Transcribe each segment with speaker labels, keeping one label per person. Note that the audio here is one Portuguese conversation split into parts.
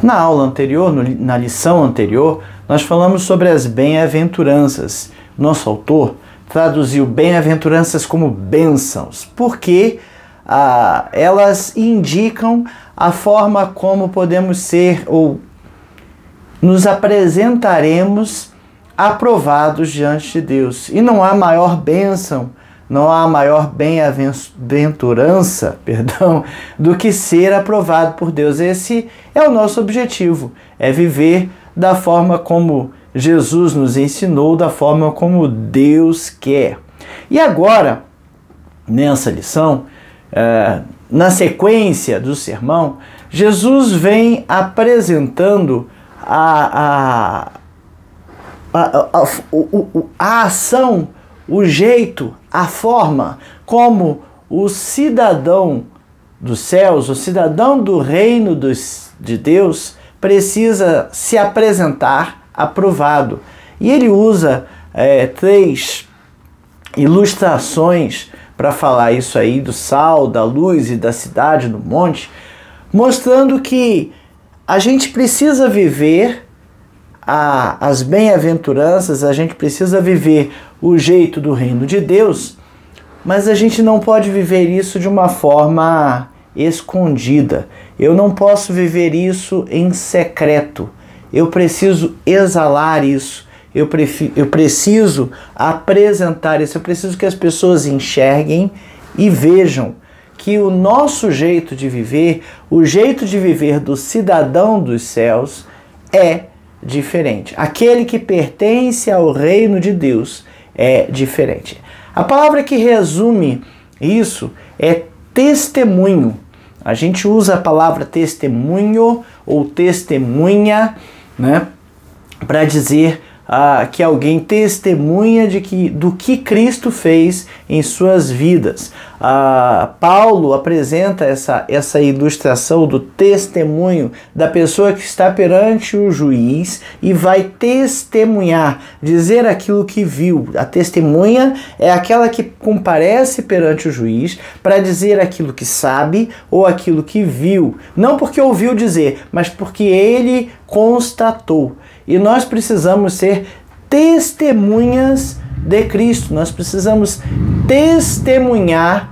Speaker 1: Na aula anterior, na lição anterior, nós falamos sobre as bem-aventuranças. Nosso autor traduziu bem-aventuranças como bênçãos, porque elas indicam a forma como podemos ser ou nos apresentaremos aprovados diante de Deus. E não há maior bênção, não há maior bem-aventurança, do que ser aprovado por Deus. Esse é o nosso objetivo, é viver da forma como Jesus nos ensinou, da forma como Deus quer. E agora, nessa lição, na sequência do sermão, Jesus vem apresentando a ação, o jeito, a forma como o cidadão dos céus, o cidadão do reino de Deus, precisa se apresentar aprovado. E ele usa 3 ilustrações para falar isso aí do sal, da luz e da cidade no monte, mostrando que a gente precisa viver as bem-aventuranças, a gente precisa viver o jeito do reino de Deus, mas a gente não pode viver isso de uma forma escondida. Eu não posso viver isso em secreto. Eu preciso exalar isso. Eu preciso apresentar isso. Eu preciso que as pessoas enxerguem e vejam que o nosso jeito de viver, o jeito de viver do cidadão dos céus é diferente. Aquele que pertence ao reino de Deus é diferente. A palavra que resume isso é testemunho. A gente usa a palavra testemunho ou testemunha, né, para dizer que alguém testemunha do que Cristo fez em suas vidas. Paulo apresenta essa ilustração do testemunho da pessoa que está perante o juiz e vai testemunhar, dizer aquilo que viu. A testemunha é aquela que comparece perante o juiz para dizer aquilo que sabe ou aquilo que viu. Não porque ouviu dizer, mas porque ele constatou. E nós precisamos ser testemunhas de Cristo. Nós precisamos testemunhar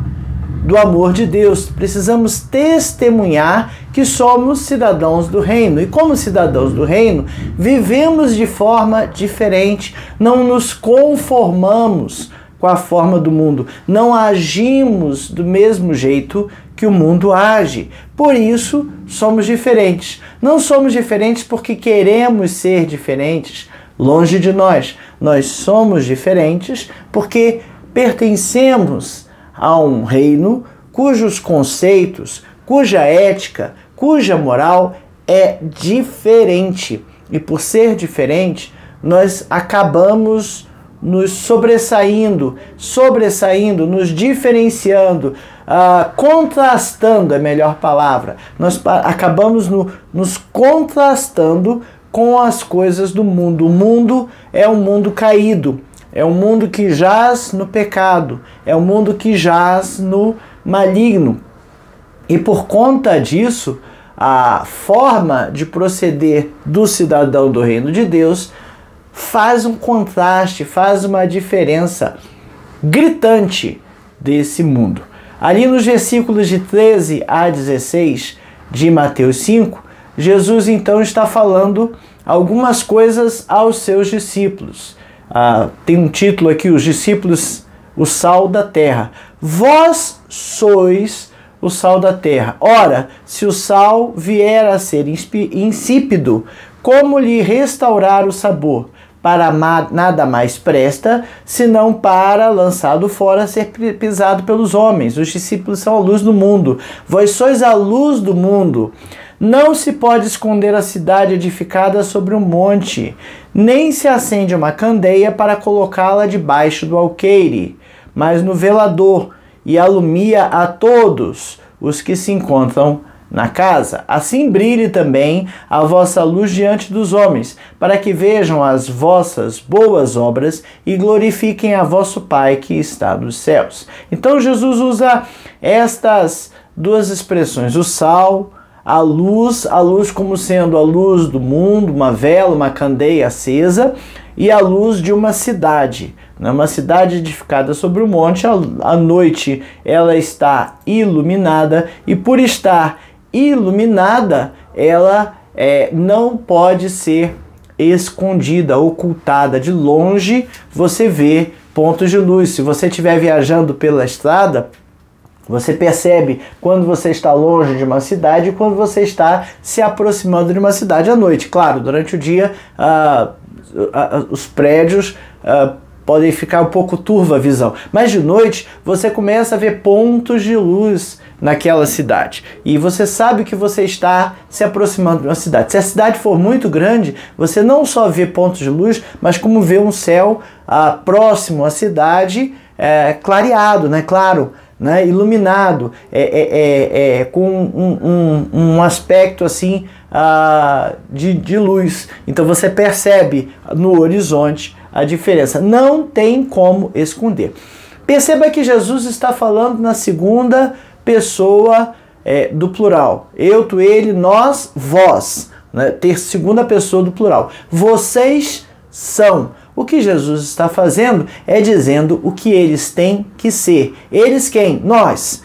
Speaker 1: do amor de Deus. Precisamos testemunhar que somos cidadãos do reino. E como cidadãos do reino, vivemos de forma diferente. Não nos conformamos com a forma do mundo. Não agimos do mesmo jeito que o mundo age. Por isso, somos diferentes. Não somos diferentes porque queremos ser diferentes. Longe de nós. Nós somos diferentes porque pertencemos a um reino cujos conceitos, cuja ética, cuja moral é diferente. E por ser diferente, nós acabamos nos sobressaindo, nos diferenciando, contrastando é a melhor palavra. Nós acabamos nos contrastando com as coisas do mundo. O mundo é um mundo caído, é um mundo que jaz no pecado, é um mundo que jaz no maligno. E por conta disso, a forma de proceder do cidadão do reino de Deus faz um contraste, faz uma diferença gritante desse mundo. Ali nos versículos de 13 a 16 de Mateus 5, Jesus então está falando algumas coisas aos seus discípulos. Tem um título aqui, os discípulos, o sal da terra. Vós sois o sal da terra. Ora, se o sal vier a ser insípido, como lhe restaurar o sabor? Para nada mais presta, senão para, lançado fora, ser pisado pelos homens. Os discípulos são a luz do mundo. Vós sois a luz do mundo. Não se pode esconder a cidade edificada sobre um monte, nem se acende uma candeia para colocá-la debaixo do alqueire, mas no velador, e alumia a todos os que se encontram na casa. Assim brilhe também a vossa luz diante dos homens, para que vejam as vossas boas obras e glorifiquem a vosso Pai que está nos céus. Então Jesus usa estas duas expressões, o sal, a luz como sendo a luz do mundo, uma vela, uma candeia acesa, e a luz de uma cidade. Uma cidade edificada sobre o monte, à noite ela está iluminada, e por estar iluminada, ela não pode ser escondida, ocultada. De longe você vê pontos de luz. Se você estiver viajando pela estrada, você percebe quando você está longe de uma cidade e quando você está se aproximando de uma cidade à noite. Claro, durante o dia os prédios podem ficar um pouco turva a visão, mas de noite você começa a ver pontos de luz naquela cidade e você sabe que você está se aproximando de uma cidade. Se a cidade for muito grande, você não só vê pontos de luz, mas como vê um céu próximo à cidade clareado, claro, iluminado, com um aspecto assim de luz. Então você percebe no horizonte a diferença. Não tem como esconder. Perceba que Jesus está falando na segunda pessoa do plural. Eu, tu, ele, nós, vós. Ter segunda pessoa do plural. Vocês são. O que Jesus está fazendo é dizendo o que eles têm que ser. Eles quem? Nós.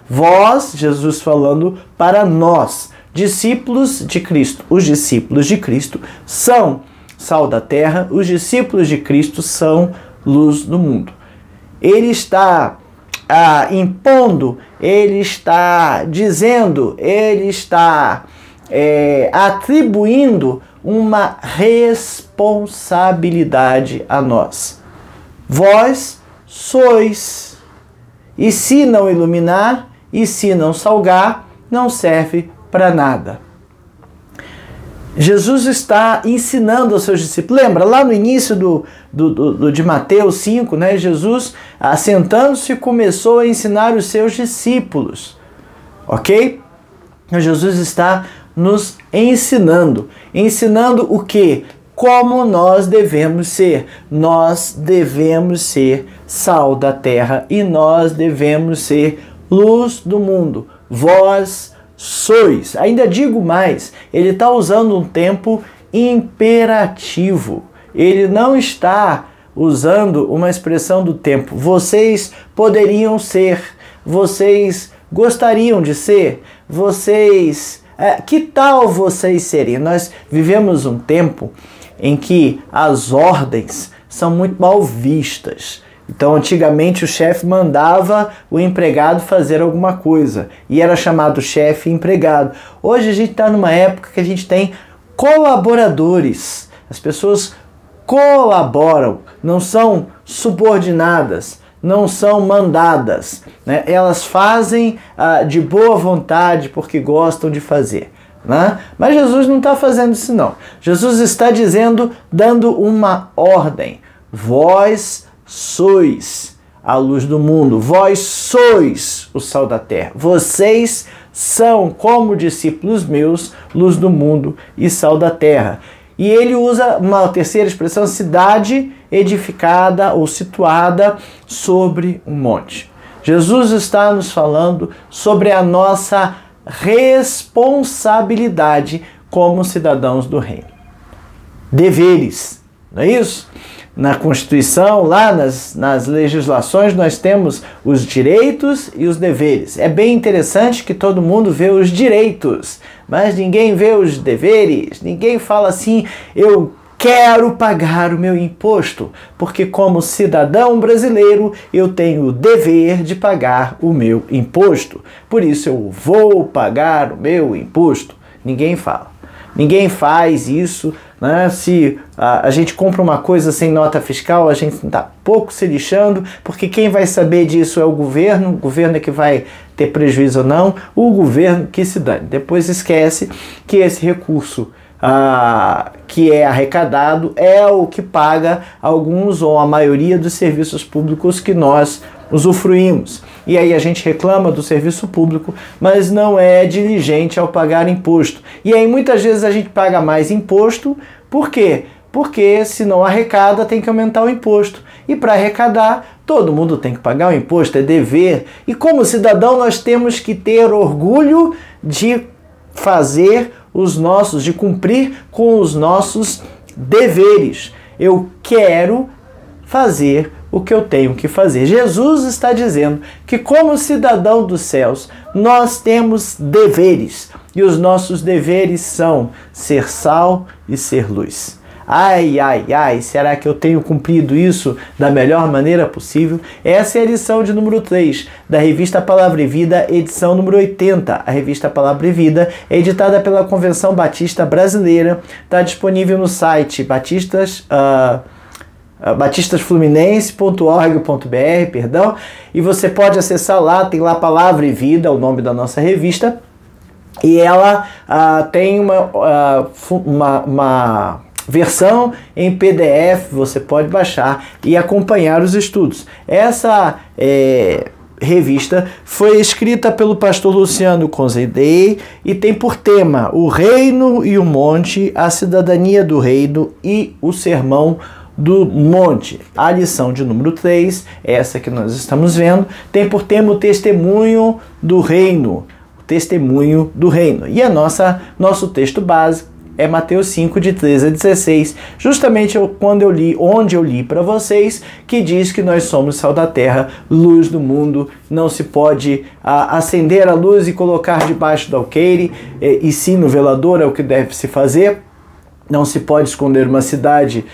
Speaker 1: Vós, Jesus falando para nós, discípulos de Cristo. Os discípulos de Cristo são sal da terra, os discípulos de Cristo são luz do mundo. Ele está impondo, ele está dizendo, ele está atribuindo uma responsabilidade a nós. Vós sois, e se não iluminar, e se não salgar, não serve para nada. Jesus está ensinando aos seus discípulos. Lembra, lá no início de Mateus 5, Jesus, assentando-se, começou a ensinar os seus discípulos. Ok? Então, Jesus está nos ensinando. Ensinando o quê? Como nós devemos ser. Nós devemos ser sal da terra e nós devemos ser luz do mundo. Vós sois. Ainda digo mais, ele está usando um tempo imperativo. Ele não está usando uma expressão do tempo. Vocês poderiam ser, vocês gostariam de ser, vocês... que tal vocês serem? Nós vivemos um tempo em que as ordens são muito mal vistas. Então, antigamente, o chefe mandava o empregado fazer alguma coisa e era chamado chefe e empregado. Hoje, a gente está numa época que a gente tem colaboradores. As pessoas colaboram, não são subordinadas, não são mandadas. Elas fazem de boa vontade porque gostam de fazer. Mas Jesus não está fazendo isso, não. Jesus está dizendo, dando uma ordem. Vós sois a luz do mundo, vós sois o sal da terra, vocês são, como discípulos meus, luz do mundo e sal da terra. E ele usa uma terceira expressão, cidade edificada ou situada sobre um monte. Jesus está nos falando sobre a nossa responsabilidade como cidadãos do reino. Deveres, não é isso? Na Constituição, lá nas legislações, nós temos os direitos e os deveres. É bem interessante que todo mundo vê os direitos, mas ninguém vê os deveres. Ninguém fala assim, eu quero pagar o meu imposto, porque como cidadão brasileiro eu tenho o dever de pagar o meu imposto. Por isso eu vou pagar o meu imposto. Ninguém fala. Ninguém faz isso. Se a gente compra uma coisa sem nota fiscal, a gente está pouco se lixando, porque quem vai saber disso é o governo é que vai ter prejuízo ou não, o governo que se dane. Depois esquece que esse recurso que é arrecadado é o que paga alguns ou a maioria dos serviços públicos que nós usufruímos. E aí a gente reclama do serviço público, mas não é diligente ao pagar imposto. E aí muitas vezes a gente paga mais imposto. Por quê? Porque se não arrecada, tem que aumentar o imposto. E para arrecadar, todo mundo tem que pagar o imposto, é dever. E como cidadão nós temos que ter orgulho de fazer os nossos, de cumprir com os nossos deveres. Eu quero fazer o que eu tenho que fazer. Jesus está dizendo que, como cidadão dos céus, nós temos deveres. E os nossos deveres são ser sal e ser luz. Ai, ai, ai, será que eu tenho cumprido isso da melhor maneira possível? Essa é a lição de número 3 da revista Palavra e Vida, edição número 80. A revista Palavra e Vida é editada pela Convenção Batista Brasileira, está disponível no site batistasfluminense.org.br, perdão, e você pode acessar lá, tem lá Palavra e Vida, o nome da nossa revista, e ela tem uma versão em PDF, você pode baixar e acompanhar os estudos. Essa revista foi escrita pelo pastor Luciano Conzedei e tem por tema o reino e o monte, a cidadania do reino e o sermão do monte. A lição de número 3, essa que nós estamos vendo, tem por tema o testemunho do reino. O testemunho do reino. E nosso texto básico é Mateus 5, de 13 a 16, justamente onde eu li para vocês, que diz que nós somos sal da terra, luz do mundo, não se pode acender a luz e colocar debaixo do alqueire, e sim no velador, é o que deve se fazer. Não se pode esconder uma cidade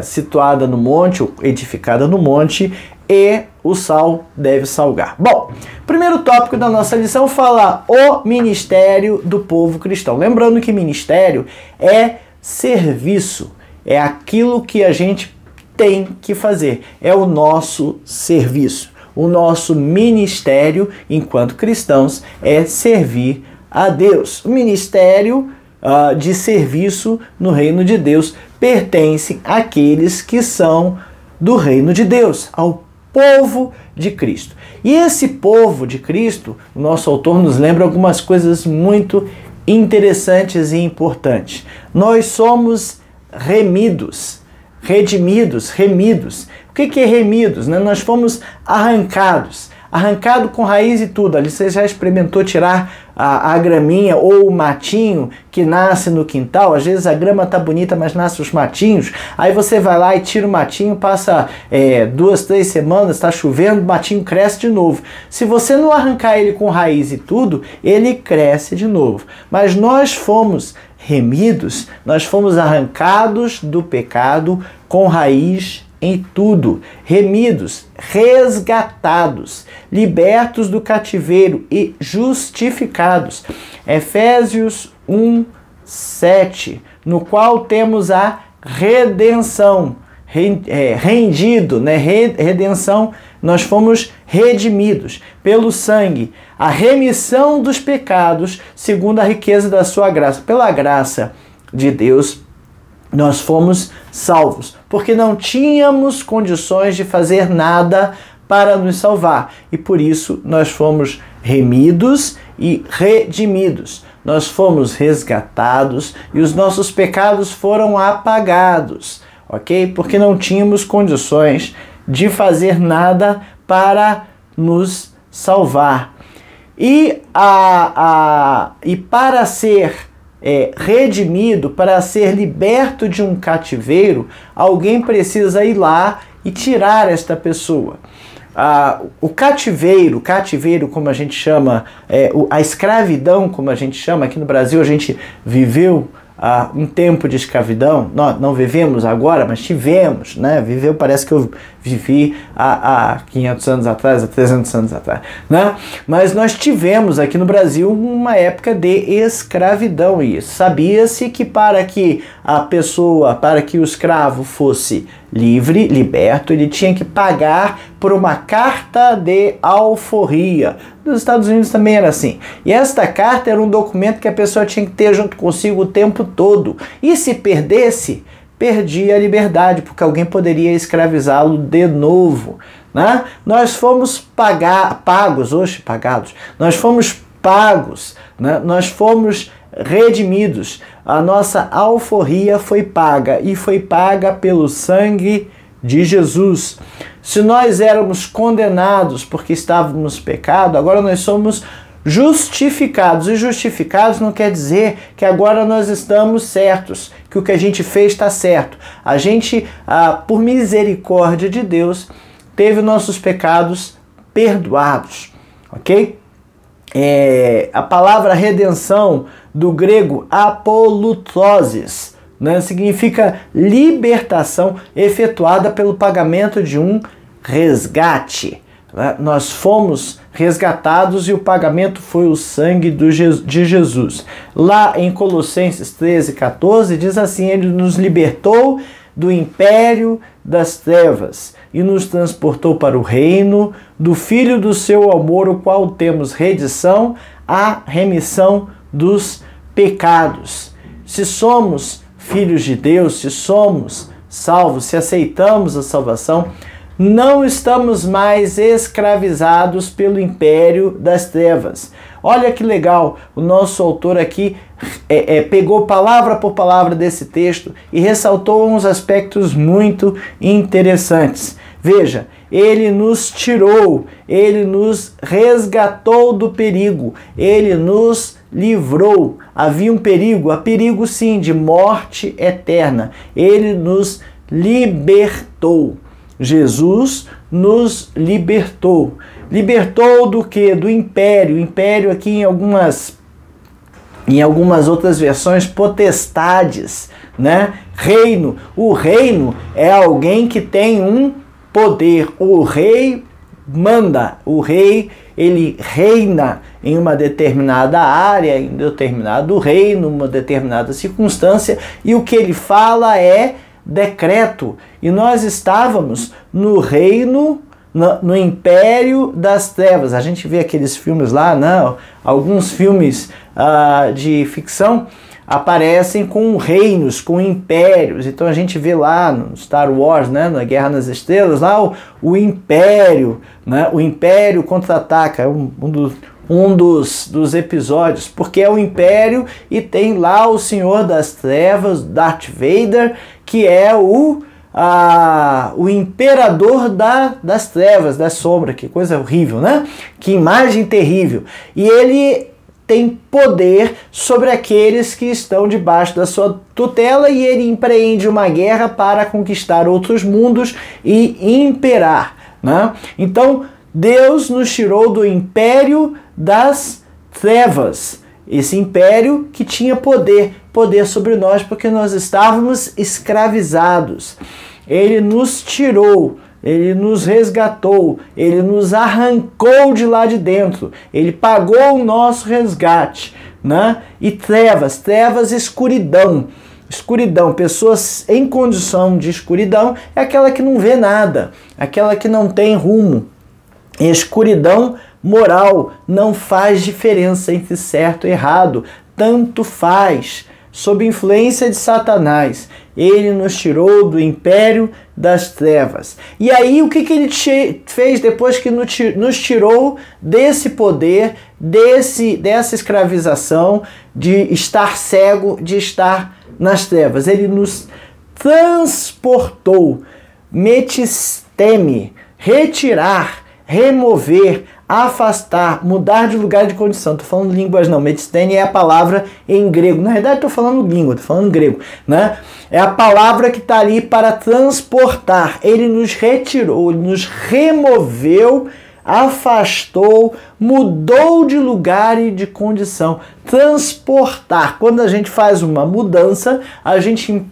Speaker 1: situada no monte, ou edificada no monte, e o sal deve salgar. Bom, primeiro tópico da nossa lição fala o ministério do povo cristão. Lembrando que ministério é serviço, é aquilo que a gente tem que fazer, é o nosso serviço. O nosso ministério, enquanto cristãos, é servir a Deus. O ministério de serviço no reino de Deus pertence àqueles que são do reino de Deus, ao povo de Cristo. E esse povo de Cristo, o nosso autor nos lembra algumas coisas muito interessantes e importantes. Nós somos remidos. O que é remidos? Nós fomos arrancados com raiz e tudo. Ali você já experimentou tirar a graminha ou o matinho que nasce no quintal? Às vezes a grama tá bonita, mas nasce os matinhos. Aí você vai lá e tira o matinho, passa 2, 3 semanas, está chovendo, o matinho cresce de novo. Se você não arrancar ele com raiz e tudo, ele cresce de novo. Mas nós fomos remidos, nós fomos arrancados do pecado com raiz em tudo, remidos, resgatados, libertos do cativeiro e justificados. Efésios 1, 7, no qual temos a redenção, rendido, redenção, nós fomos redimidos pelo sangue, a remissão dos pecados, segundo a riqueza da sua graça. Pela graça de Deus, nós fomos salvos, porque não tínhamos condições de fazer nada para nos salvar. E por isso nós fomos remidos e redimidos. Nós fomos resgatados e os nossos pecados foram apagados, ok? Porque não tínhamos condições de fazer nada para nos salvar. E para ser redimido, para ser liberto de um cativeiro, alguém precisa ir lá e tirar esta pessoa. O cativeiro como a gente chama, a escravidão como a gente chama, aqui no Brasil a gente viveu um tempo de escravidão, nós não vivemos agora, mas tivemos, né? Viveu, parece que eu vivi há 500 anos atrás, há 300 anos atrás, né? Mas nós tivemos aqui no Brasil uma época de escravidão, e sabia-se que para que o escravo fosse livre, liberto, ele tinha que pagar por uma carta de alforria. Nos Estados Unidos também era assim. E esta carta era um documento que a pessoa tinha que ter junto consigo o tempo todo. E se perdesse, perdia a liberdade, porque alguém poderia escravizá-lo de novo, né? Nós fomos pagos, nós fomos pagos, né? Nós fomos redimidos. A nossa alforria foi paga, e foi paga pelo sangue de Jesus. Se nós éramos condenados porque estávamos no pecado, agora nós somos justificados. E justificados não quer dizer que agora nós estamos certos, que o que a gente fez está certo. A gente, por misericórdia de Deus, teve nossos pecados perdoados, ok? A palavra redenção, do grego apolutrosis, né, significa libertação efetuada pelo pagamento de um resgate. Nós fomos resgatados e o pagamento foi o sangue de Jesus. Lá em Colossenses 13:14 diz assim: ele nos libertou do império das trevas e nos transportou para o reino do Filho do seu amor, o qual temos redenção, a remissão dos pecados. Se somos filhos de Deus, se somos salvos, se aceitamos a salvação, não estamos mais escravizados pelo império das trevas. Olha que legal, o nosso autor aqui pegou palavra por palavra desse texto e ressaltou uns aspectos muito interessantes. Veja, ele nos tirou, ele nos resgatou do perigo, ele nos livrou. Havia um perigo, há perigo sim, de morte eterna. Ele nos libertou. Jesus nos libertou. Libertou do que? Do império. Império aqui em algumas outras versões, potestades, né? Reino. O reino é alguém que tem um poder. O rei manda. O rei, ele reina em uma determinada área, em determinado reino, uma determinada circunstância, e o que ele fala é decreto. E nós estávamos no reino, no império das trevas. A gente vê aqueles filmes lá, não? Alguns filmes de ficção aparecem com reinos, com impérios. Então a gente vê lá no Star Wars, né, na Guerra nas Estrelas, lá o império, né, o império contra-ataca, um dos episódios, porque é o império e tem lá o Senhor das Trevas, Darth Vader, que é o imperador das trevas, da sombra. Que coisa horrível, né? Que imagem terrível. E ele tem poder sobre aqueles que estão debaixo da sua tutela, e ele empreende uma guerra para conquistar outros mundos e imperar, né? Então, Deus nos tirou do império das trevas, esse império que tinha poder sobre nós, porque nós estávamos escravizados. Ele nos tirou, ele nos resgatou, ele nos arrancou de lá de dentro, ele pagou o nosso resgate, né? E trevas, escuridão. Escuridão, pessoas em condição de escuridão é aquela que não vê nada, aquela que não tem rumo. Escuridão moral, não faz diferença entre certo e errado, tanto faz. Sob influência de Satanás, ele nos tirou do império das trevas. E aí o que ele fez depois que nos tirou desse poder, dessa escravização, de estar cego, de estar nas trevas? Ele nos transportou, metisteme, retirar, remover, afastar, mudar de lugar de condição. Estou falando línguas não, metistene é a palavra em grego. Na verdade estou falando língua, estou falando grego, né? É a palavra que está ali para transportar. Ele nos retirou, ele nos removeu, afastou, mudou de lugar e de condição. Transportar. Quando a gente faz uma mudança, a gente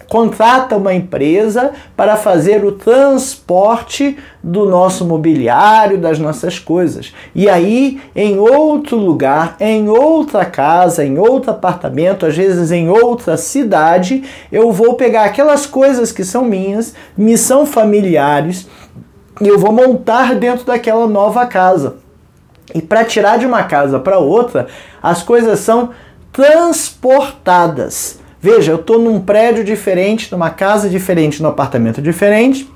Speaker 1: contrata uma empresa para fazer o transporte do nosso mobiliário, das nossas coisas. E aí, em outro lugar, em outra casa, em outro apartamento, às vezes em outra cidade, eu vou pegar aquelas coisas que são minhas, me são familiares, e eu vou montar dentro daquela nova casa. E para tirar de uma casa para outra, as coisas são transportadas. Veja, eu estou num prédio diferente, numa casa diferente, num apartamento diferente,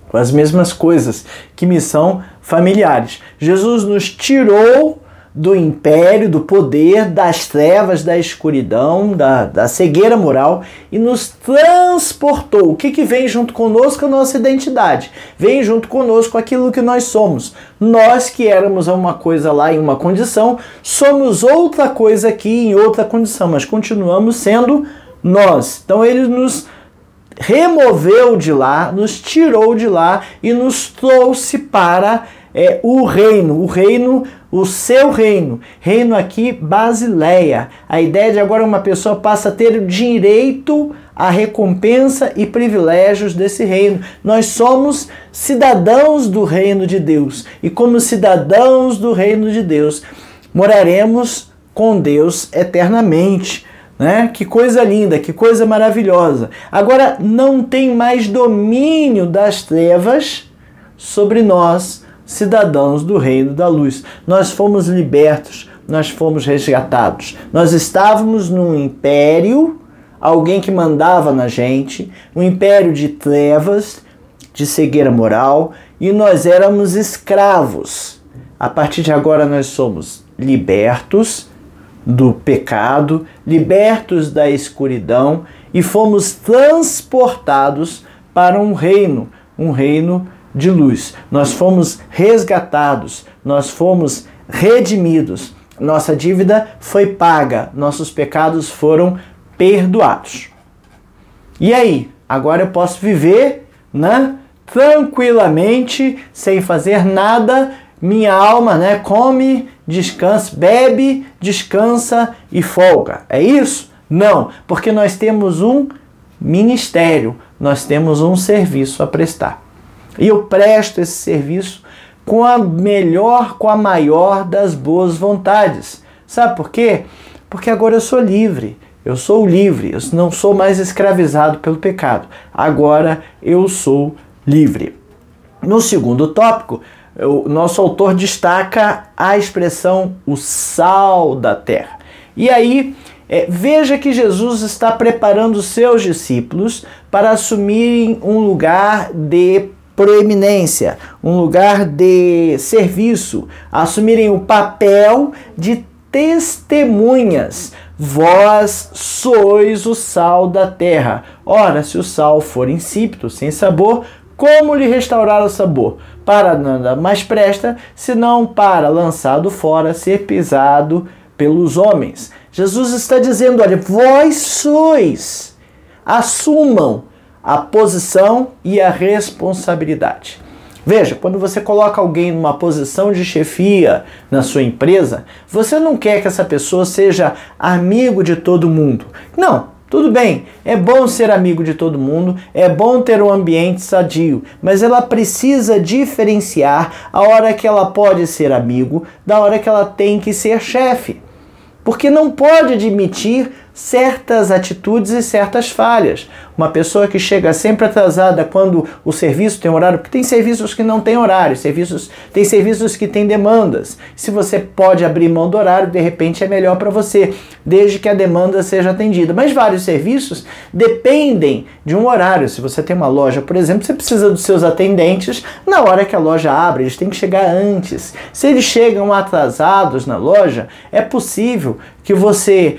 Speaker 1: com as mesmas coisas que me são familiares. Jesus nos tirou do império, do poder, das trevas, da escuridão, da cegueira moral e nos transportou. O que vem junto conosco? A nossa identidade. Vem junto conosco aquilo que nós somos. Nós que éramos uma coisa lá em uma condição, somos outra coisa aqui em outra condição, mas continuamos sendo nós. Então ele nos removeu de lá, nos tirou de lá e nos trouxe para o reino, o seu reino. Reino aqui, Basileia. A ideia de agora uma pessoa passa a ter o direito à recompensa e privilégios desse reino. Nós somos cidadãos do reino de Deus. E como cidadãos do reino de Deus, moraremos com Deus eternamente. Né? Que coisa linda, que coisa maravilhosa. Agora não tem mais domínio das trevas sobre nós, cidadãos do reino da luz. Nós fomos libertos, nós fomos resgatados. Nós estávamos num império, alguém que mandava na gente, um império de trevas, de cegueira moral, e nós éramos escravos. A partir de agora nós somos libertos do pecado, libertos da escuridão e fomos transportados para um reino de luz. Nós fomos resgatados, nós fomos redimidos, nossa dívida foi paga, nossos pecados foram perdoados. E aí? Agora eu posso viver, né, tranquilamente, sem fazer nada. Minha alma, né, come, descansa, bebe, descansa e folga. É isso? Não, porque nós temos um ministério, nós temos um serviço a prestar. E eu presto esse serviço com a maior das boas vontades. Sabe por quê? Porque agora eu sou livre. Eu sou livre. Eu não sou mais escravizado pelo pecado. Agora eu sou livre. No segundo tópico, o nosso autor destaca a expressão o sal da terra. E aí, veja que Jesus está preparando os seus discípulos para assumirem um lugar de proeminência, um lugar de serviço, assumirem o papel de testemunhas. Vós sois o sal da terra. Ora, se o sal for insípido, sem sabor, como lhe restaurar o sabor? Para nada mais presta, senão para, lançado fora, ser pisado pelos homens. Jesus está dizendo, olha, vós sois, assumam a posição e a responsabilidade. Veja, quando você coloca alguém numa posição de chefia na sua empresa, você não quer que essa pessoa seja amigo de todo mundo. Não, tudo bem, é bom ser amigo de todo mundo, é bom ter um ambiente sadio, mas ela precisa diferenciar a hora que ela pode ser amigo da hora que ela tem que ser chefe. Porque não pode admitir certas atitudes e certas falhas. Uma pessoa que chega sempre atrasada quando o serviço tem horário, porque tem serviços que não têm horário, tem serviços que têm demandas. Se você pode abrir mão do horário, de repente é melhor para você, desde que a demanda seja atendida. Mas vários serviços dependem de um horário. Se você tem uma loja, por exemplo, você precisa dos seus atendentes na hora que a loja abre, eles têm que chegar antes. Se eles chegam atrasados na loja, é possível que você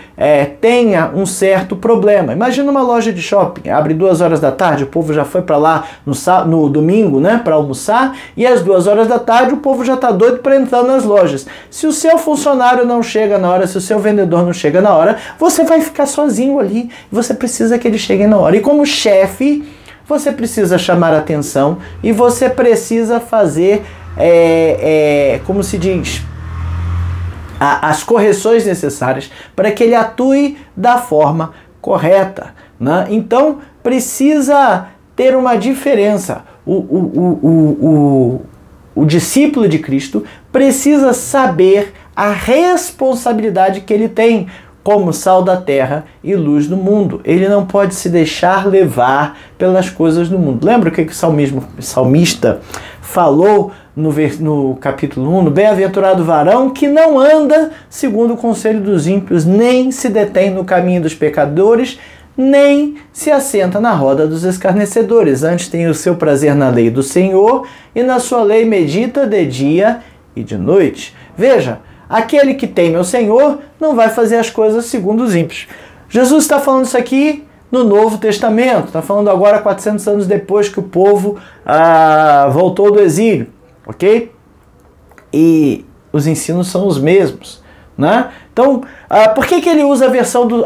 Speaker 1: tenha um certo problema. Imagina uma loja de shopping, abre 2 horas da tarde, o povo já foi para lá no domingo, né, para almoçar, e às 2 horas da tarde o povo já está doido para entrar nas lojas. Se o seu funcionário não chega na hora, se o seu vendedor não chega na hora, você vai ficar sozinho ali, você precisa que ele chegue na hora. E como chefe, você precisa chamar a atenção e você precisa fazer, como se diz, as correções necessárias para que ele atue da forma correta, né? Então precisa ter uma diferença. O discípulo de Cristo precisa saber a responsabilidade que ele tem como sal da terra e luz do mundo. Ele não pode se deixar levar pelas coisas do mundo. Lembra o que o salmista falou no capítulo 1? Bem-aventurado o varão que não anda segundo o conselho dos ímpios, nem se detém no caminho dos pecadores, nem se assenta na roda dos escarnecedores. Antes tem o seu prazer na lei do Senhor, e na sua lei medita de dia e de noite. Veja, aquele que teme ao Senhor não vai fazer as coisas segundo os ímpios. Jesus está falando isso aqui no Novo Testamento, está falando agora 400 anos depois que o povo voltou do exílio, ok? E os ensinos são os mesmos, né? Então, por que ele usa a versão do...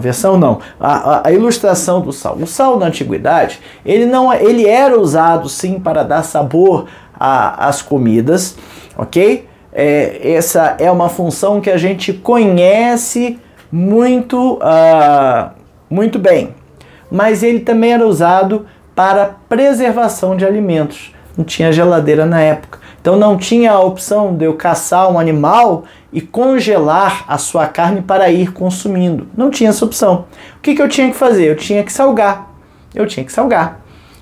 Speaker 1: versão não, a ilustração do sal. O sal na antiguidade, ele era usado sim para dar sabor às comidas, ok? Essa é uma função que a gente conhece muito bem, mas ele também era usado para preservação de alimentos. Não tinha geladeira na época, então não tinha a opção de eu caçar um animal e congelar a sua carne para ir consumindo. Não tinha essa opção. O que eu tinha que fazer? Eu tinha que salgar.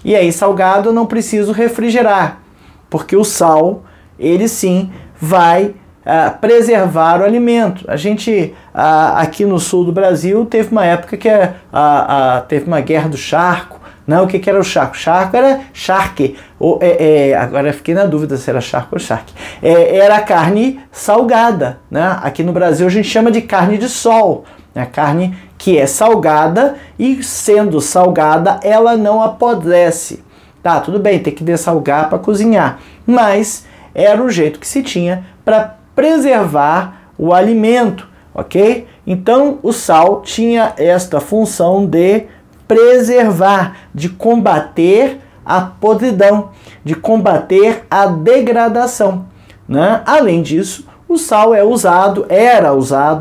Speaker 1: E aí, salgado, eu não preciso refrigerar, porque o sal, ele sim vai preservar o alimento. A gente, aqui no sul do Brasil, teve uma época que teve uma guerra do charco. Não, o que era o charco? Charco era charque. Agora eu fiquei na dúvida se era charco ou charque. Era carne salgada, né? Aqui no Brasil a gente chama de carne de sol. A carne que é salgada e, sendo salgada, ela não apodrece. Tá, tudo bem, tem que dessalgar para cozinhar. Mas era o jeito que se tinha para preservar o alimento, ok? Então o sal tinha esta função de preservar, de combater a podridão, de combater a degradação, né? Além disso, o sal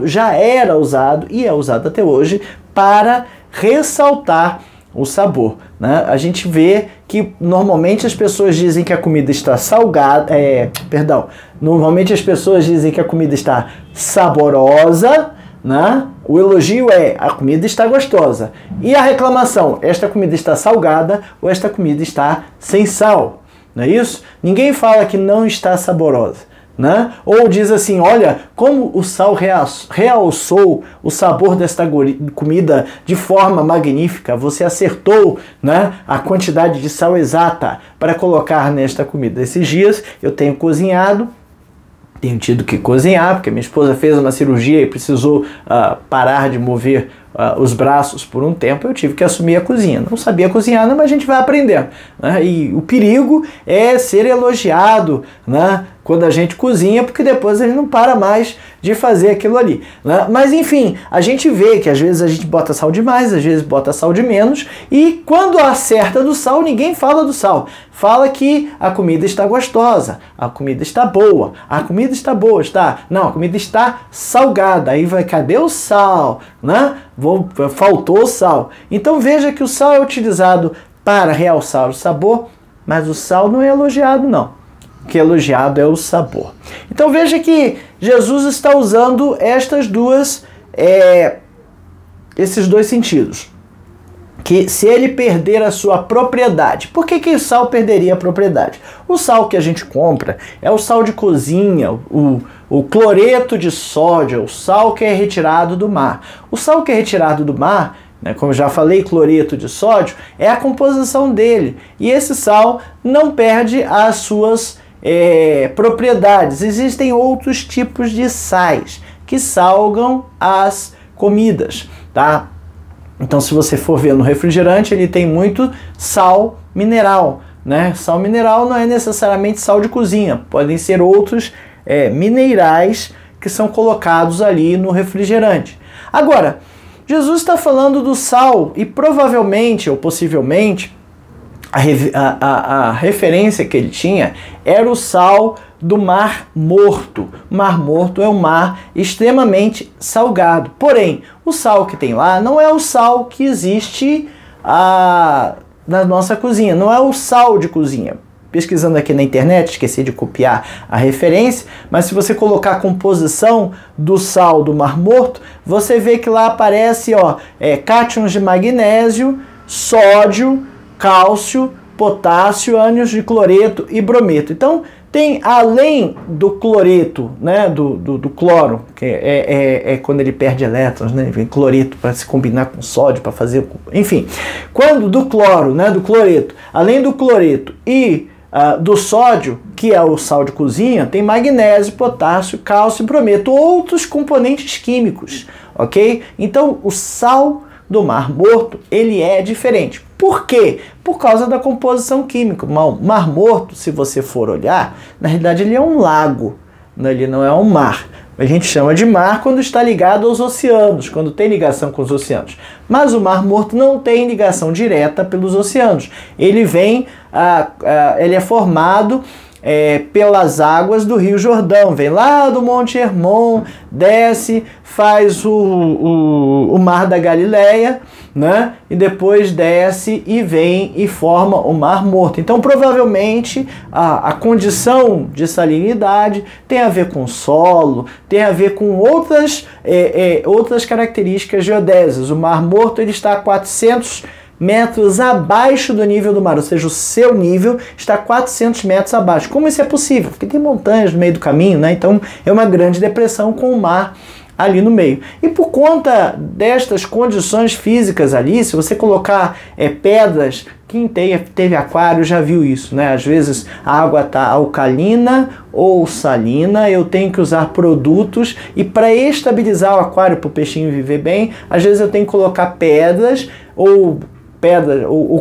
Speaker 1: já era usado e é usado até hoje para ressaltar o sabor, né? A gente vê que normalmente as pessoas dizem que a comida está salgada, normalmente as pessoas dizem que a comida está saborosa, né? O elogio é: a comida está gostosa. E a reclamação: esta comida está salgada ou esta comida está sem sal. Não é isso? Ninguém fala que não está saborosa, né? Ou diz assim: olha, como o sal realçou o sabor desta comida de forma magnífica. Você acertou, né, a quantidade de sal exata para colocar nesta comida. Esses dias eu tenho cozinhado. Tenho tido que cozinhar, porque minha esposa fez uma cirurgia e precisou parar de mover os braços por um tempo. Eu tive que assumir a cozinha. Não sabia cozinhar, mas a gente vai aprendendo, né? E o perigo é ser elogiado, né, quando a gente cozinha, porque depois a gente não para mais de fazer aquilo ali, né? Mas enfim, a gente vê que às vezes a gente bota sal demais, às vezes bota sal de menos, e quando acerta do sal, ninguém fala do sal. Fala que a comida está gostosa, a comida está boa, a comida está boa, está... Não, a comida está salgada. Aí vai, cadê o sal, né? Faltou o sal. Então veja que o sal é utilizado para realçar o sabor, mas o sal não é elogiado, não. O que é elogiado é o sabor. Então veja que Jesus está usando esses dois sentidos. Que se ele perder a sua propriedade, por que o sal perderia a propriedade? O sal que a gente compra é o sal de cozinha, o cloreto de sódio, o sal que é retirado do mar. O sal que é retirado do mar, né, como já falei, cloreto de sódio, é a composição dele. E esse sal não perde as suas propriedades. Existem outros tipos de sais que salgam as comidas, tá? Então, se você for ver no refrigerante, ele tem muito sal mineral, né? Sal mineral não é necessariamente sal de cozinha, podem ser outros minerais que são colocados ali no refrigerante. Agora, Jesus está falando do sal e provavelmente ou possivelmente a referência que ele tinha era o sal do Mar Morto. O Mar Morto é um mar extremamente salgado. Porém, o sal que tem lá não é o sal que existe na nossa cozinha. Não é o sal de cozinha. Pesquisando aqui na internet, esqueci de copiar a referência, mas se você colocar a composição do sal do Mar Morto, você vê que lá aparece cátions de magnésio, sódio, cálcio, potássio, ânions de cloreto e brometo. Então, tem, além do cloreto, né, do cloro, que é quando ele perde elétrons, né, vem cloreto para se combinar com sódio, para fazer... Enfim, quando do cloro, né, do cloreto, além do cloreto e do sódio, que é o sal de cozinha, tem magnésio, potássio, cálcio e brometo, outros componentes químicos, ok? Então, o sal do Mar Morto, ele é diferente. Por quê? Por causa da composição química. O Mar Morto, se você for olhar, na realidade ele é um lago, ele não é um mar. A gente chama de mar quando está ligado aos oceanos, quando tem ligação com os oceanos. Mas o Mar Morto não tem ligação direta pelos oceanos. Ele ele é formado pelas águas do Rio Jordão, vem lá do Monte Hermon, desce, faz o Mar da Galileia, né? E depois desce e vem e forma o Mar Morto. Então, provavelmente, a condição de salinidade tem a ver com solo, tem a ver com outras características geodésicas. O Mar Morto ele está a 400 metros abaixo do nível do mar, ou seja, o seu nível está 400 metros abaixo. Como isso é possível? Porque tem montanhas no meio do caminho, né? Então é uma grande depressão com o mar ali no meio. E por conta destas condições físicas ali, se você colocar pedras, quem teve aquário já viu isso, né? Às vezes a água está alcalina ou salina, eu tenho que usar produtos e para estabilizar o aquário, para o peixinho viver bem, às vezes eu tenho que colocar pedras ou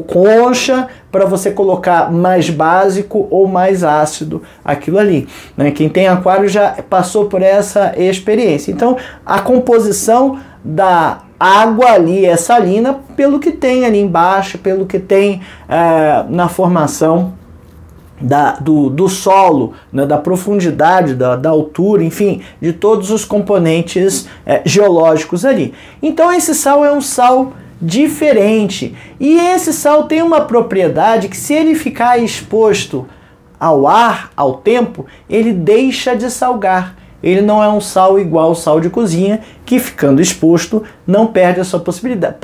Speaker 1: concha para você colocar mais básico ou mais ácido aquilo ali, né? Quem tem aquário já passou por essa experiência. Então a composição da água ali é salina pelo que tem ali embaixo, pelo que tem na formação do solo, né, da profundidade, da altura, enfim, de todos os componentes geológicos ali. Então esse sal é um sal diferente, e esse sal tem uma propriedade que, se ele ficar exposto ao ar, ao tempo, ele deixa de salgar. Ele não é um sal igual ao sal de cozinha, que ficando exposto não perde a sua possibilidade,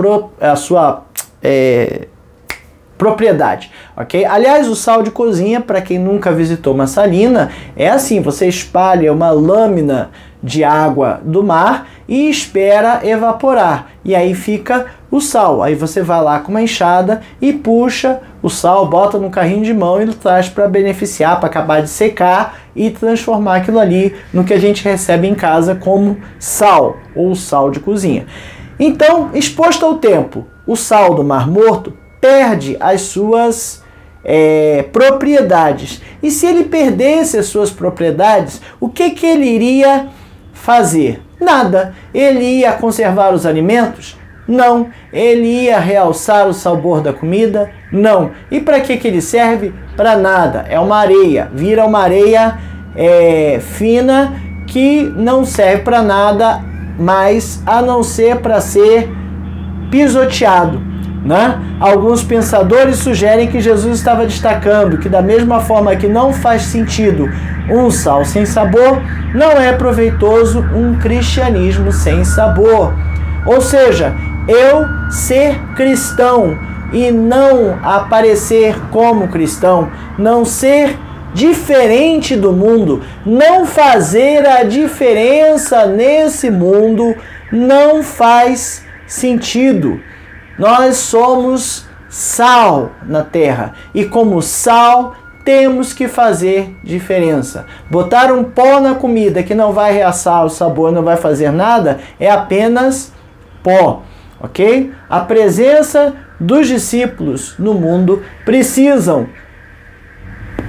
Speaker 1: propriedade, ok? Aliás, o sal de cozinha, para quem nunca visitou uma salina, é assim: você espalha uma lâmina de água do mar e espera evaporar, e aí fica o sal. Aí você vai lá com uma enxada e puxa o sal, bota no carrinho de mão e traz para beneficiar, para acabar de secar e transformar aquilo ali no que a gente recebe em casa como sal, ou sal de cozinha. Então, exposto ao tempo, o sal do Mar Morto perde as suas propriedades. E se ele perdesse as suas propriedades, o que ele iria fazer? Nada. Ele ia conservar os alimentos? Não. Ele ia realçar o sabor da comida? Não. E para que ele serve? Para nada. É uma areia. Vira uma areia fina que não serve para nada mais a não ser para ser pisoteado, né? Alguns pensadores sugerem que Jesus estava destacando que, da mesma forma que não faz sentido um sal sem sabor, não é proveitoso um cristianismo sem sabor. Ou seja, eu ser cristão e não aparecer como cristão, não ser diferente do mundo, não fazer a diferença nesse mundo, não faz sentido. Nós somos sal na terra e, como sal, temos que fazer diferença. Botar um pó na comida que não vai realçar o sabor, não vai fazer nada, é apenas pó, ok? A presença dos discípulos no mundo precisam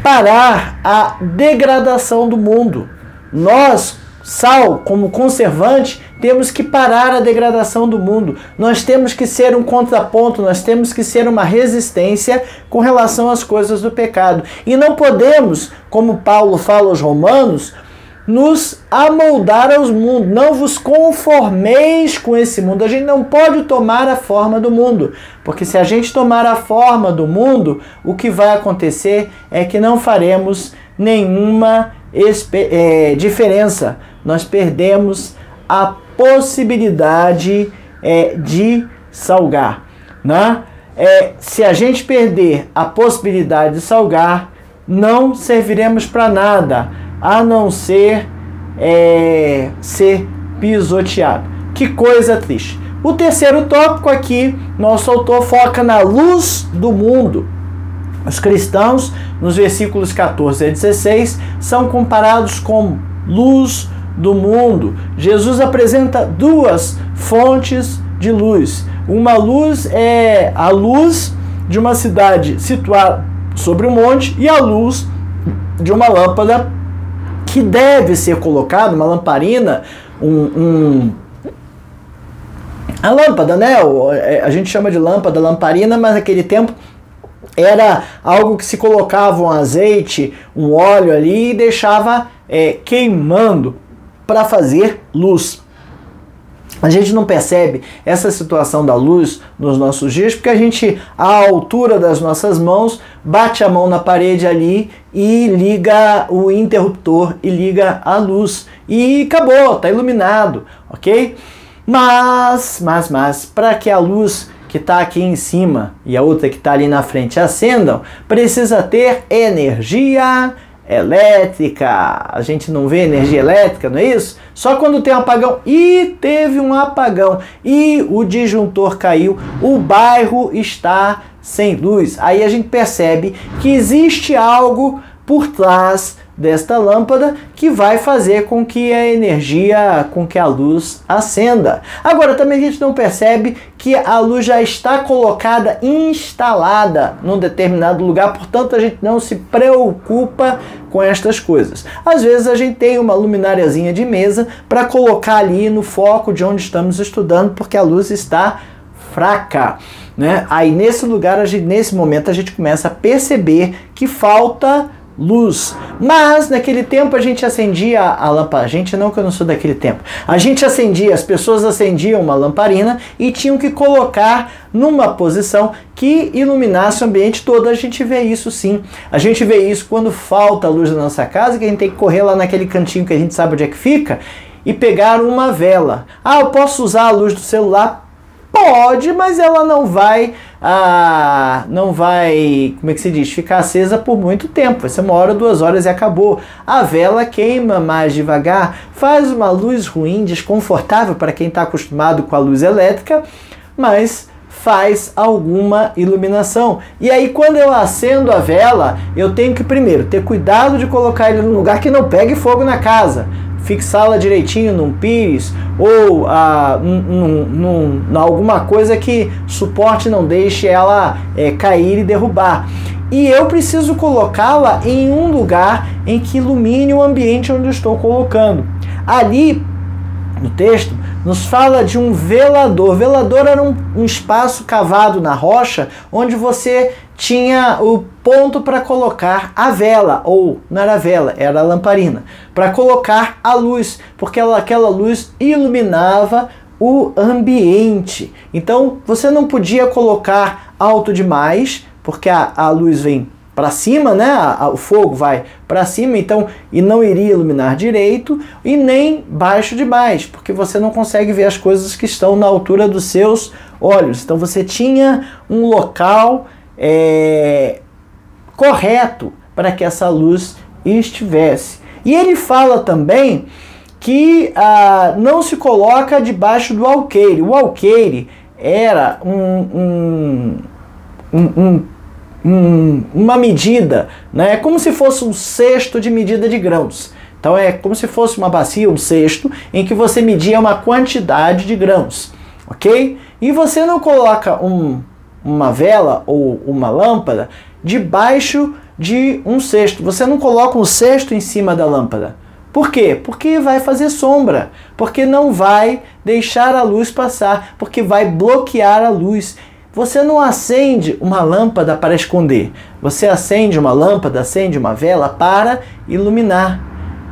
Speaker 1: parar a degradação do mundo. Nós, sal, como conservante, temos que parar a degradação do mundo. Nós temos que ser um contraponto, nós temos que ser uma resistência com relação às coisas do pecado. E não podemos, como Paulo fala aos Romanos, nos amoldar aos mundos. Não vos conformeis com esse mundo. A gente não pode tomar a forma do mundo, porque se a gente tomar a forma do mundo, o que vai acontecer é que não faremos nenhuma diferença. Nós perdemos a possibilidade de salgar, né? Se a gente perder a possibilidade de salgar, não serviremos para nada, a não ser ser pisoteado. Que coisa triste. O terceiro tópico aqui, nosso autor foca na luz do mundo. Os cristãos, nos versículos 14 a 16, são comparados com luz do mundo. Jesus apresenta duas fontes de luz. Uma luz é a luz de uma cidade situada sobre um monte e a luz de uma lâmpada que deve ser colocada, uma lamparina, a lâmpada, né? A gente chama de lâmpada, lamparina, mas naquele tempo era algo que se colocava um azeite, um óleo ali e deixava queimando para fazer luz. A gente não percebe essa situação da luz nos nossos dias porque a gente, à altura das nossas mãos, bate a mão na parede ali e liga o interruptor e liga a luz. E acabou, está iluminado, ok? Mas, para que a luz que está aqui em cima e a outra que está ali na frente acendam, precisa ter energia elétrica. A gente não vê energia elétrica, não é isso? Só quando tem um apagão. E teve um apagão e o disjuntor caiu, o bairro está sem luz. Aí a gente percebe que existe algo por trás desta lâmpada que vai fazer com que a energia, com que a luz acenda. Agora também a gente não percebe que a luz já está colocada, instalada num determinado lugar, portanto a gente não se preocupa com estas coisas. Às vezes a gente tem uma luminariazinha de mesa para colocar ali no foco de onde estamos estudando, porque a luz está fraca, né? Aí nesse lugar, nesse momento a gente começa a perceber que falta luz. Mas naquele tempo a gente acendia a lâmpada. Gente, não, que eu não sou daquele tempo. A gente acendia, as pessoas acendiam uma lamparina e tinham que colocar numa posição que iluminasse o ambiente todo. A gente vê isso sim. A gente vê isso quando falta luz na nossa casa, que a gente tem que correr lá naquele cantinho que a gente sabe onde é que fica e pegar uma vela. Ah, eu posso usar a luz do celular? Pode, mas ela não vai, como é que se diz, ficar acesa por muito tempo. Vai ser 1 hora, 2 horas e acabou. A vela queima mais devagar, faz uma luz ruim, desconfortável para quem está acostumado com a luz elétrica, mas faz alguma iluminação. E aí quando eu acendo a vela, eu tenho que primeiro ter cuidado de colocar ele num lugar que não pegue fogo na casa. Fixá-la direitinho num pires ou alguma coisa que suporte, não deixe ela cair e derrubar. E eu preciso colocá-la em um lugar em que ilumine o ambiente onde eu estou colocando. Ali no texto nos fala de um velador. Velador era um espaço cavado na rocha onde você tinha o ponto para colocar a vela, ou não era a vela, era a lamparina, para colocar a luz, porque aquela luz iluminava o ambiente. Então você não podia colocar alto demais, porque a luz vem para cima, né? O fogo vai para cima, então, e não iria iluminar direito, e nem baixo demais, porque você não consegue ver as coisas que estão na altura dos seus olhos. Então você tinha um local correto para que essa luz estivesse. E ele fala também que não se coloca debaixo do alqueire. O alqueire era uma medida, né? Como se fosse um cesto de medida de grãos. Então é como se fosse uma bacia, um cesto, em que você media uma quantidade de grãos, ok? E você não coloca uma vela ou uma lâmpada debaixo de um cesto. Você não coloca um cesto em cima da lâmpada. Por quê? Porque vai fazer sombra, porque não vai deixar a luz passar, porque vai bloquear a luz. Você não acende uma lâmpada para esconder. Você acende uma lâmpada, acende uma vela para iluminar.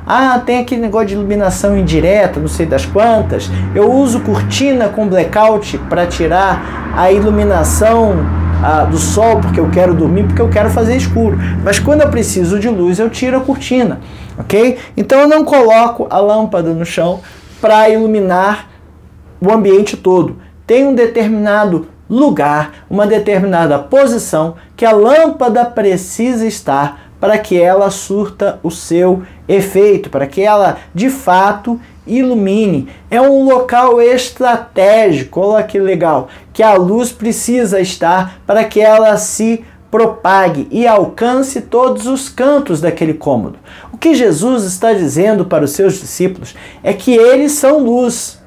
Speaker 1: Ah, tem aquele negócio de iluminação indireta, não sei das quantas. Eu uso cortina com blackout para tirar a iluminação do sol, porque eu quero dormir, porque eu quero fazer escuro. Mas quando eu preciso de luz, eu tiro a cortina, ok? Então eu não coloco a lâmpada no chão para iluminar o ambiente todo. Tem um determinado lugar, uma determinada posição que a lâmpada precisa estar para que ela surta o seu efeito, para que ela de fato ilumine. É um local estratégico, olha que legal, que a luz precisa estar para que ela se propague e alcance todos os cantos daquele cômodo. O que Jesus está dizendo para os seus discípulos é que eles são luz.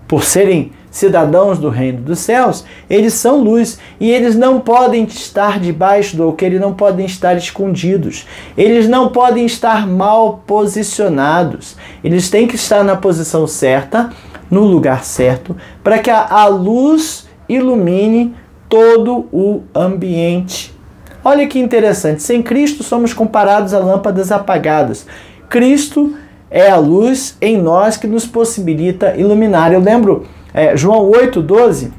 Speaker 1: Por serem cidadãos do reino dos céus, eles são luz e eles não podem estar debaixo do alqueire, não podem estar escondidos, eles não podem estar mal posicionados, eles têm que estar na posição certa, no lugar certo, para que a luz ilumine todo o ambiente. Olha que interessante, sem Cristo somos comparados a lâmpadas apagadas. Cristo é a luz em nós que nos possibilita iluminar. Eu lembro João 8,12,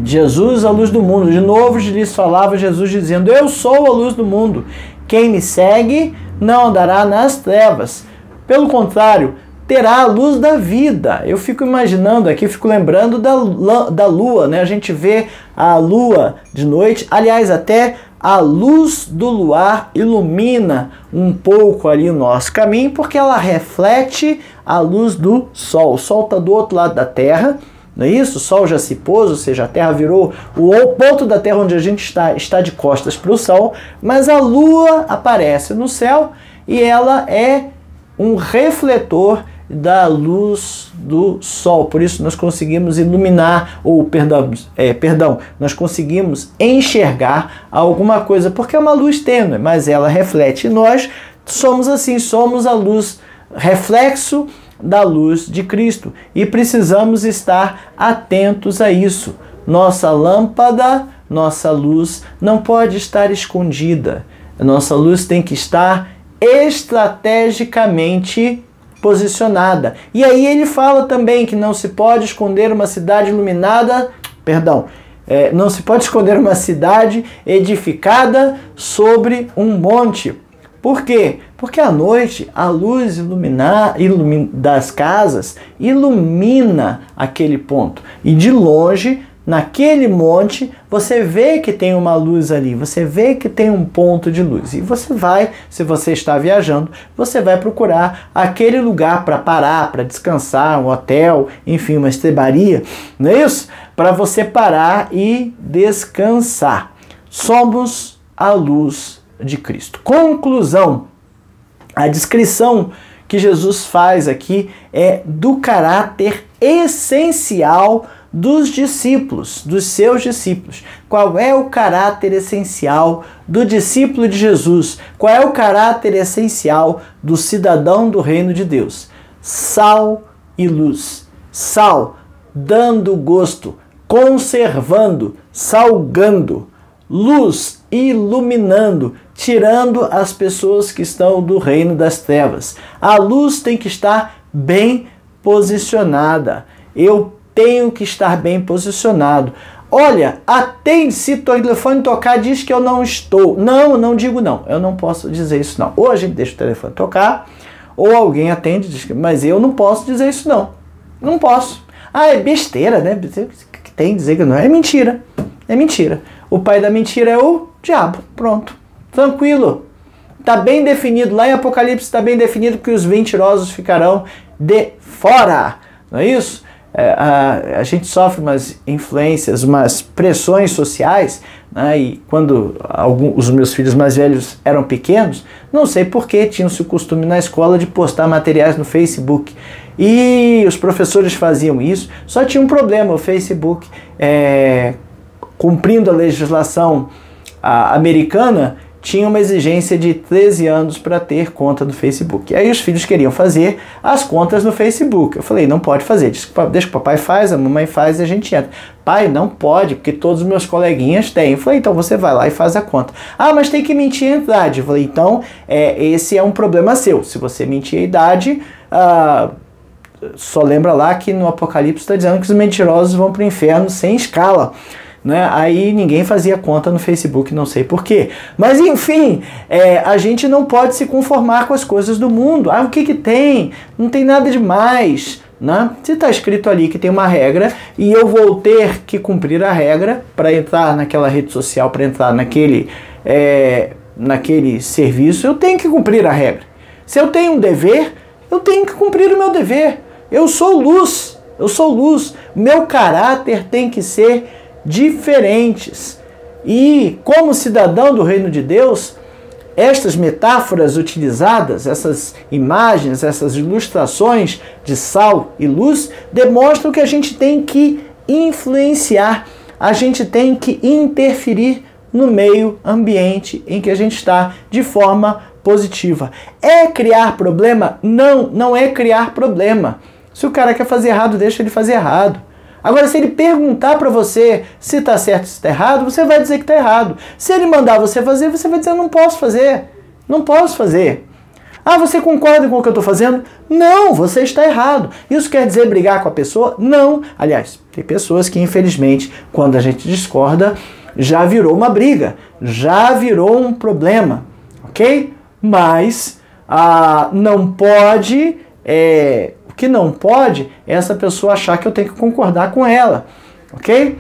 Speaker 1: Jesus, a luz do mundo. De novo lhes falava Jesus dizendo, eu sou a luz do mundo. Quem me segue não andará nas trevas. Pelo contrário, terá a luz da vida. Eu fico imaginando aqui, fico lembrando da lua, né? A gente vê a lua de noite. Aliás, até a luz do luar ilumina um pouco ali o nosso caminho, porque ela reflete a luz do sol. O sol está do outro lado da terra, não é isso? O sol já se pôs, ou seja, a terra virou o ponto da terra onde a gente está de costas para o sol, mas a lua aparece no céu e ela é um refletor da luz do sol. Por isso nós conseguimos iluminar, nós conseguimos enxergar alguma coisa, porque é uma luz tênue, mas ela reflete. Nós somos assim, somos a luz, reflexo da luz de Cristo, e precisamos estar atentos a isso. Nossa lâmpada, nossa luz não pode estar escondida. A nossa luz tem que estar estrategicamente posicionada. E aí ele fala também que não se pode esconder uma cidade iluminada, não se pode esconder uma cidade edificada sobre um monte. Por quê? Porque à noite a luz das casas ilumina aquele ponto. E de longe, naquele monte, você vê que tem uma luz ali, você vê que tem um ponto de luz. E você vai, se você está viajando, você vai procurar aquele lugar para parar, para descansar, um hotel, enfim, uma estrebaria, não é isso? Para você parar e descansar. Somos a luz de Cristo. Conclusão. A descrição que Jesus faz aqui é do caráter essencial dos discípulos, dos seus discípulos. Qual é o caráter essencial do discípulo de Jesus? Qual é o caráter essencial do cidadão do reino de Deus? Sal e luz. Sal, dando gosto, conservando, salgando. Luz, iluminando, tirando as pessoas que estão do reino das trevas. A luz tem que estar bem posicionada. Eu tenho que estar bem posicionado. Olha, atende, se o telefone tocar, diz que eu não estou. Não, não digo não. Eu não posso dizer isso não. Ou a gente deixa o telefone tocar, ou alguém atende, diz que, mas eu não posso dizer isso não. Não posso. Ah, é besteira, né? Que tem que dizer que não. É mentira. É mentira. O pai da mentira é o diabo. Pronto. Tranquilo. Está bem definido. Lá em Apocalipse está bem definido que os mentirosos ficarão de fora. Não é isso? A gente sofre umas influências, umas pressões sociais, né? E quando os meus filhos mais velhos eram pequenos, não sei porquê, tinham-se o costume na escola de postar materiais no Facebook. E os professores faziam isso, só tinha um problema, o Facebook, cumprindo a legislação americana, tinha uma exigência de 13 anos para ter conta no Facebook. E aí os filhos queriam fazer as contas no Facebook. Eu falei, não pode fazer, deixa que o papai faz, a mamãe faz e a gente entra. Pai, não pode, porque todos os meus coleguinhas têm. Eu falei, então você vai lá e faz a conta. Ah, mas tem que mentir a idade. Eu falei, então esse é um problema seu. Se você mentir a idade, só lembra lá que no Apocalipse está dizendo que os mentirosos vão para o inferno sem escala. Né? Aí ninguém fazia conta no Facebook, não sei porquê. Mas enfim, a gente não pode se conformar com as coisas do mundo. Ah, o que tem? Não tem nada demais. Né? Se está escrito ali que tem uma regra e eu vou ter que cumprir a regra para entrar naquela rede social, para entrar naquele serviço, eu tenho que cumprir a regra. Se eu tenho um dever, eu tenho que cumprir o meu dever. Eu sou luz, eu sou luz. Meu caráter tem que ser diferentes. E como cidadão do reino de Deus, estas metáforas utilizadas, essas imagens, essas ilustrações de sal e luz, demonstram que a gente tem que influenciar, a gente tem que interferir no meio ambiente em que a gente está de forma positiva. É criar problema? Não, não é criar problema. Se o cara quer fazer errado, deixa ele fazer errado. Agora, se ele perguntar para você se está certo ou se está errado, você vai dizer que está errado. Se ele mandar você fazer, você vai dizer, não posso fazer. Não posso fazer. Ah, você concorda com o que eu estou fazendo? Não, você está errado. Isso quer dizer brigar com a pessoa? Não. Aliás, tem pessoas que, infelizmente, quando a gente discorda, já virou uma briga, já virou um problema, ok? Mas não pode... O que não pode é essa pessoa achar que eu tenho que concordar com ela, ok?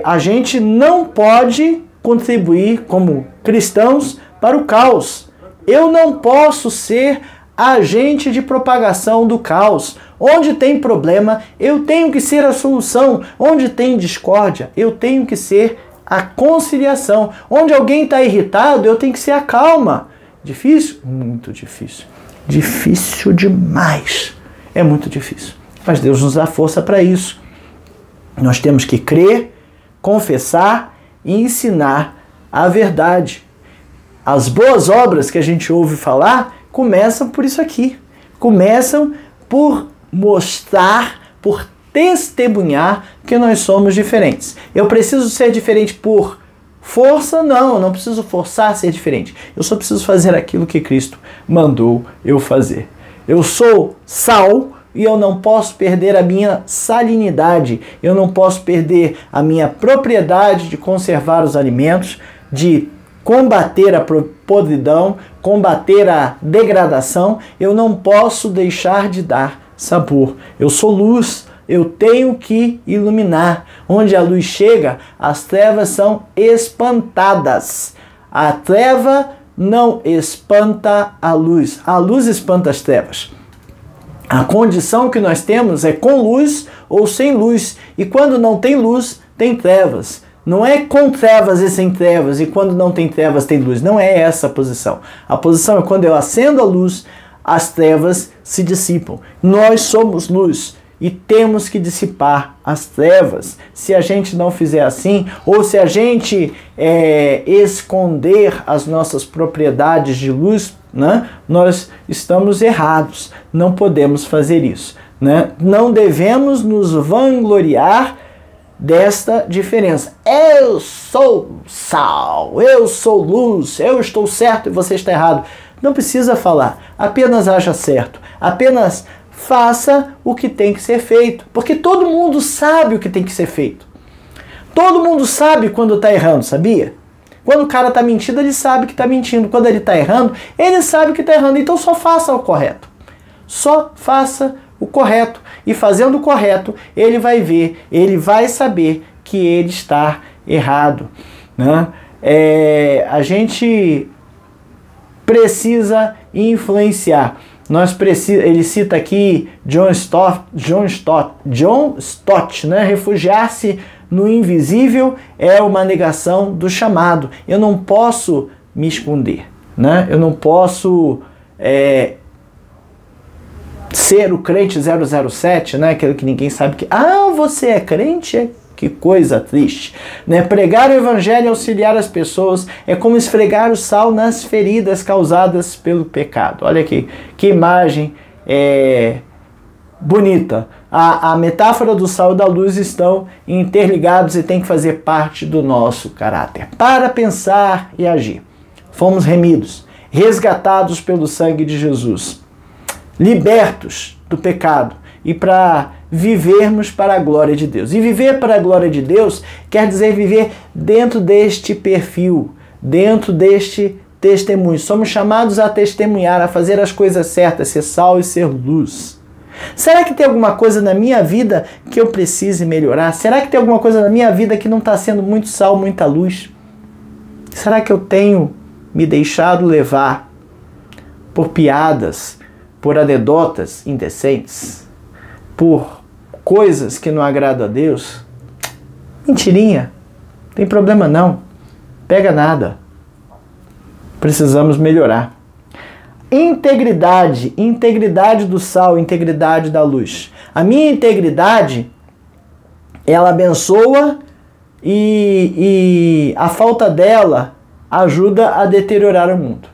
Speaker 1: A gente não pode contribuir como cristãos para o caos. Eu não posso ser agente de propagação do caos. Onde tem problema, eu tenho que ser a solução. Onde tem discórdia, eu tenho que ser a conciliação. Onde alguém está irritado, eu tenho que ser a calma. Difícil? Muito difícil. Difícil demais. É muito difícil. Mas Deus nos dá força para isso. Nós temos que crer, confessar e ensinar a verdade. As boas obras que a gente ouve falar começam por isso aqui. Começam por mostrar, por testemunhar que nós somos diferentes. Eu preciso ser diferente por força? Não, eu não preciso forçar a ser diferente. Eu só preciso fazer aquilo que Cristo mandou eu fazer. Eu sou sal e eu não posso perder a minha salinidade. Eu não posso perder a minha propriedade de conservar os alimentos, de combater a podridão, combater a degradação. Eu não posso deixar de dar sabor. Eu sou luz. Eu tenho que iluminar. Onde a luz chega, as trevas são espantadas. A treva não espanta a luz espanta as trevas. A condição que nós temos é com luz ou sem luz. E quando não tem luz, tem trevas. Não é com trevas e sem trevas, e quando não tem trevas, tem luz. Não é essa a posição. A posição é quando eu acendo a luz, as trevas se dissipam. Nós somos luz e temos que dissipar as trevas. Se a gente não fizer assim, ou se a gente esconder as nossas propriedades de luz, né, nós estamos errados. Não podemos fazer isso, né? Não devemos nos vangloriar desta diferença. Eu sou sal, eu sou luz, eu estou certo e você está errado. Não precisa falar, apenas haja certo, apenas faça o que tem que ser feito, porque todo mundo sabe o que tem que ser feito. Todo mundo sabe quando está errando, sabia? Quando o cara está mentindo, ele sabe que está mentindo. Quando ele está errando, ele sabe que está errando. Então só faça o correto. Só faça o correto. E fazendo o correto, ele vai ver, ele vai saber que ele está errado, né? A gente precisa influenciar. Ele cita aqui John Stott, né? Refugiar-se no invisível é uma negação do chamado. Eu não posso me esconder, né? Eu não posso ser o crente 007, né? Aquele que ninguém sabe que... Ah, você é crente? Que coisa triste, né? Pregar o evangelho e auxiliar as pessoas é como esfregar o sal nas feridas causadas pelo pecado. Olha aqui, que imagem bonita. A metáfora do sal e da luz estão interligados e tem que fazer parte do nosso caráter. Para pensar e agir. Fomos remidos, resgatados pelo sangue de Jesus, libertos do pecado e para vivermos para a glória de Deus. E viver para a glória de Deus quer dizer viver dentro deste perfil, dentro deste testemunho. Somos chamados a testemunhar, a fazer as coisas certas, ser sal e ser luz. Será que tem alguma coisa na minha vida que eu precise melhorar? Será que tem alguma coisa na minha vida que não está sendo muito sal, muita luz? Será que eu tenho me deixado levar por piadas, por anedotas indecentes, por coisas que não agradam a Deus? Mentirinha, não tem problema não. Pega nada. Precisamos melhorar. Integridade, integridade do sal, integridade da luz. A minha integridade, ela abençoa e a falta dela ajuda a deteriorar o mundo.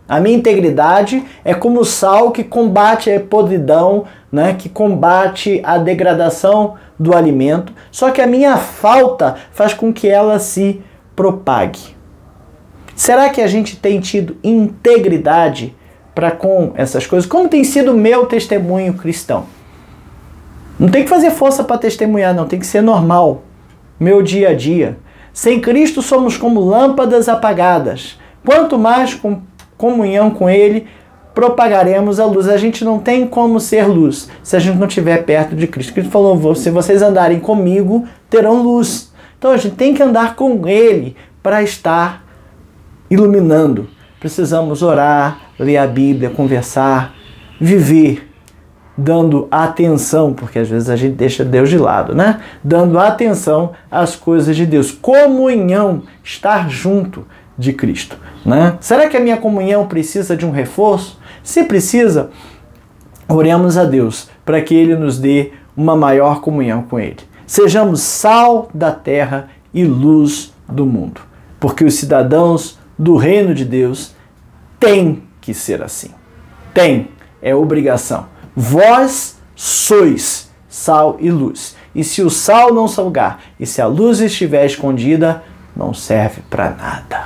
Speaker 1: A minha integridade é como o sal que combate a podridão, né, que combate a degradação do alimento, só que a minha falta faz com que ela se propague. Será que a gente tem tido integridade para com essas coisas? Como tem sido o meu testemunho cristão? Não tem que fazer força para testemunhar, não, tem que ser normal. Meu dia a dia. Sem Cristo somos como lâmpadas apagadas. Quanto mais com comunhão com Ele, propagaremos a luz. A gente não tem como ser luz se a gente não estiver perto de Cristo. Cristo falou, se vocês andarem comigo, terão luz. Então a gente tem que andar com Ele para estar iluminando. Precisamos orar, ler a Bíblia, conversar, viver, dando atenção, porque às vezes a gente deixa Deus de lado, né? Dando atenção às coisas de Deus. Comunhão, estar junto de Cristo, né? Será que a minha comunhão precisa de um reforço? Se precisa, oremos a Deus para que Ele nos dê uma maior comunhão com Ele. Sejamos sal da terra e luz do mundo, porque os cidadãos do reino de Deus têm que ser assim. Tem, é obrigação. Vós sois sal e luz. E se o sal não salgar, e se a luz estiver escondida, não serve para nada.